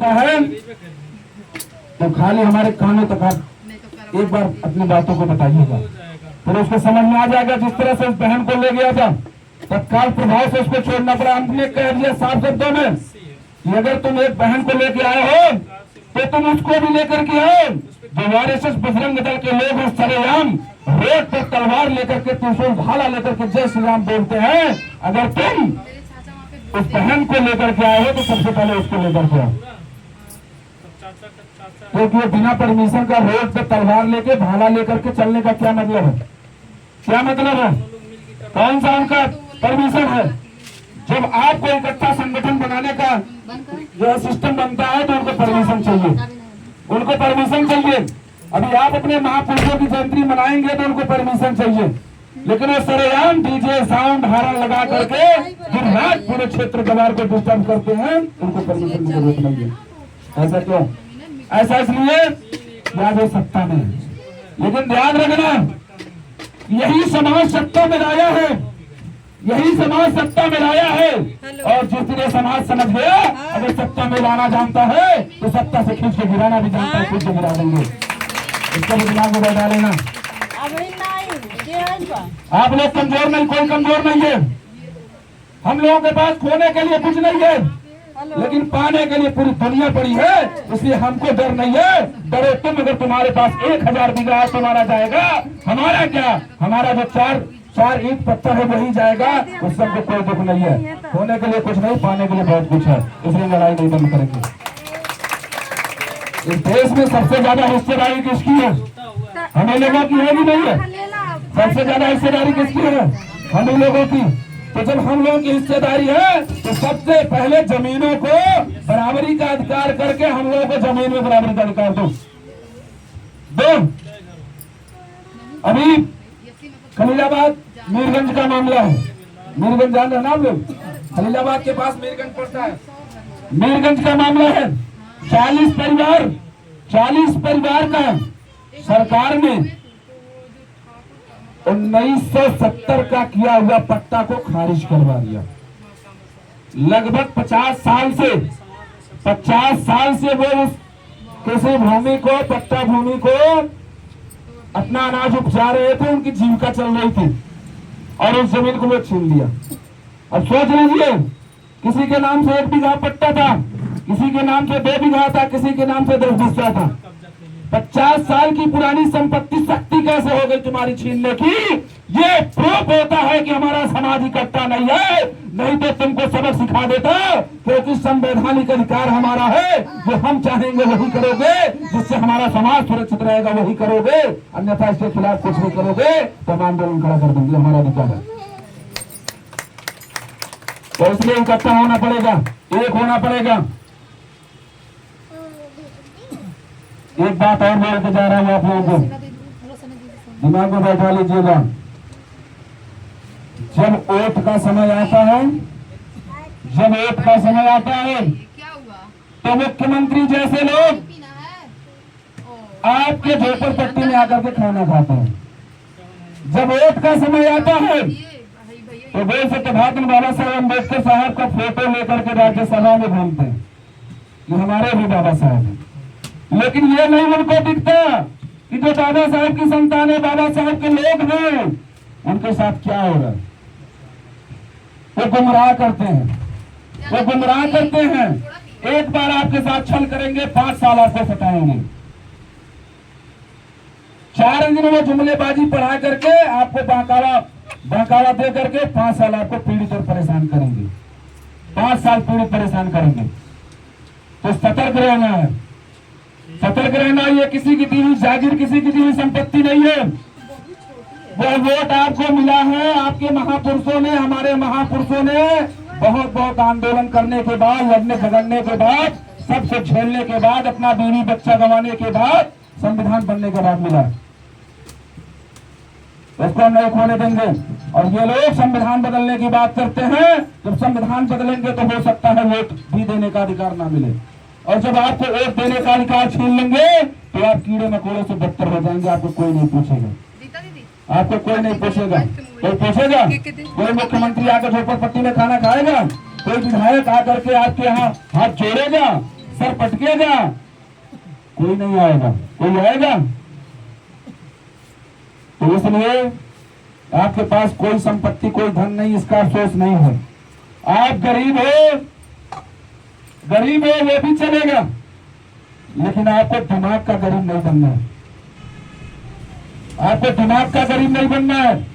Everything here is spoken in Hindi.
सकता है तो खाली हमारे कानों तक आप एक बार अपनी बातों को बताइएगा, फिर उसको समझ में आ जाएगा। जिस तरह से उस बहन को ले गया था, तत्काल प्रभाव से उसको छोड़ना पड़ा। हमने कह दिया साफ शब्दों में कि अगर तुम एक बहन को लेके आए हो तो तुम उसको भी लेकर के आओ। जो आरएसएस बजरंग दल के लोग हैं, सरेआम रोड पर तलवार लेकर के, त्रिशूल भाला लेकर के जय श्री राम बोलते हैं, अगर तुम उस बहन को लेकर के आए हो तो सबसे पहले उसको लेकर के आओ। क्योंकि बिना परमिशन का रोड पर तलवार लेके भाला लेकर के चलने का क्या मतलब है? क्या मतलब है? कौन सा उनका परमिशन है? जब आपको इकट्ठा संगठन बनाने का जो सिस्टम बनता है तो उनको परमिशन चाहिए, उनको परमिशन चाहिए। अभी आप अपने महापुरुषों की जयंती मनाएंगे तो उनको परमिशन चाहिए, लेकिन वो सरेआम डीजे साउंड हारा लगा करके दिन रात पूरे क्षेत्र गवार को डिस्टर्ब करते हैं, उनको परमिशन की जरूरत नहीं है। ऐसा क्यों? ऐसा इसलिए याद है सत्ता में, लेकिन ध्यान रखना यही समाज सत्ता में लाया है, यही समाज सत्ता में लाया है। और जिस तरह समाज समझ गया अगर सत्ता में लाना जानता है तो सत्ता से खींच के गिराना भी जानता है, खींच के गिरा देंगे। इसका भी दिमाग में बैठा लेना। आप लोग कमजोर नहीं, कोई कमजोर नहीं है। हम लोगों के पास खोने के लिए कुछ नहीं है, लेकिन पाने के लिए पूरी दुनिया पड़ी है, इसलिए हमको डर नहीं है। डरो तुम, अगर तुम्हारे पास 1000 बीघा तुम्हारा जाएगा, हमारा क्या? हमारा जो चार ईंट पत्थर है वही जाएगा, उस सबको कोई दुख नहीं है। खोने के लिए कुछ नहीं, पाने के लिए बहुत कुछ है, इसलिए लड़ाई नहीं बंद करेंगे। इस देश में सबसे ज्यादा हिस्सेदारी किसकी है? हमें लोगों की है कि नहीं है? सबसे ज्यादा हिस्सेदारी किसकी है? हम लोगों की। तो जब हम लोगों की हिस्सेदारी है तो सबसे पहले जमीनों को बराबरी का अधिकार करके हम लोगों को जमीन में बराबरी का अधिकार दो। अभी खलीलाबाद मीरगंज का मामला है, मीरगंज जान रहे ना आप लोग? खलीलाबाद के पास मीरगंज पड़ता है। मीरगंज का मामला है, 40 परिवार का सरकार ने 1970 का किया हुआ पट्टा को खारिज करवा दिया। लगभग 50 साल से वो उस कृषि भूमि को, पट्टा भूमि को अपना अनाज उपजा रहे थे, उनकी जीविका चल रही थी, और उस जमीन को वो छीन लिया। अब सोच लीजिए, किसी के नाम से 1 बीघा पट्टा था, किसी के नाम से 2 बीघा था, किसी के नाम से 10 हिस्सा था। 50 साल की पुरानी संपत्ति शक्ति कैसे हो गई तुम्हारी छीनने की? ये प्रूफ होता है कि हमारा समाज इकट्ठा नहीं है, नहीं तो तुमको सबक सिखा देता। क्योंकि संवैधानिक अधिकार हमारा है, जो हम चाहेंगे वही करोगे, जिससे हमारा समाज सुरक्षित रहेगा वही करोगे, अन्यथा इसके खिलाफ कुछ नहीं करोगे तो हम आंदोलन खड़ा कर देंगे। हमारा अधिकार है, तो इसलिए इकट्ठा होना पड़ेगा, एक होना पड़ेगा। एक बात और बोल के जा रहा हूँ आप लोगों को, दिमाग में बैठा लीजिएगा। जब वोट का समय आता है, तो मुख्यमंत्री जैसे लोग आपके झोपड़पट्टी में आकर के खाना खाते हैं। जब वोट का समय आता है तो बोल सकते भारत बाबा साहब अम्बेडकर साहब का फोटो लेकर के राज्यसभा में घूमते हैं कि हमारे भी बाबा साहब हैं। लेकिन ये नहीं उनको दिखता कि जो बाबा साहब की संतान है, बाबा साहब के लोग हैं, उनके साथ क्या हो रहा है। वो गुमराह करते हैं, एक बार आपके साथ छल करेंगे, 5 साल आपको सताएंगे। 4 दिन वो जुमलेबाजी पढ़ा करके आपको बहकावा दे करके 5 साल आपको पीड़ित और परेशान करेंगे, 5 साल पीड़ित परेशान करेंगे। तो सतर्क रहना है, सतर्क रहना। ये किसी की दी हुई जागीर, किसी की दी हुई संपत्ति नहीं है। वो वोट आपको मिला है आपके महापुरुषों ने, हमारे महापुरुषों ने बहुत आंदोलन करने के बाद, लड़ने झगड़ने के बाद, सब कुछ झेलने के बाद, अपना बीवी बच्चा गंवाने के बाद संविधान बनने के बाद मिला। उसको हम नहीं खोने देंगे। और ये लोग संविधान बदलने की बात करते हैं, जब संविधान बदलेंगे तो हो सकता है वोट भी देने का अधिकार ना मिले, और जब आपको वोट देने का अधिकार छीन लेंगे तो आप कीड़े मकोड़े से बदतर हो जाएंगे। आपको कोई नहीं पूछेगा, आपको कोई नहीं पूछेगा। कोई पूछेगा? कोई मुख्यमंत्री आकर झोपड़पट्टी में खाना खाएगा? कोई विधायक आकर के आपके यहाँ हाथ जोड़ेगा? सर पटकेगा, कोई नहीं आएगा, कोई आएगा? तो इसलिए आपके पास कोई संपत्ति कोई धन नहीं, इसका अफसोस नहीं है। आप गरीब हो, गरीब है वो भी चलेगा, लेकिन आपको दिमाग का गरीब नहीं बनना है। आपको दिमाग का गरीब नहीं बनना है।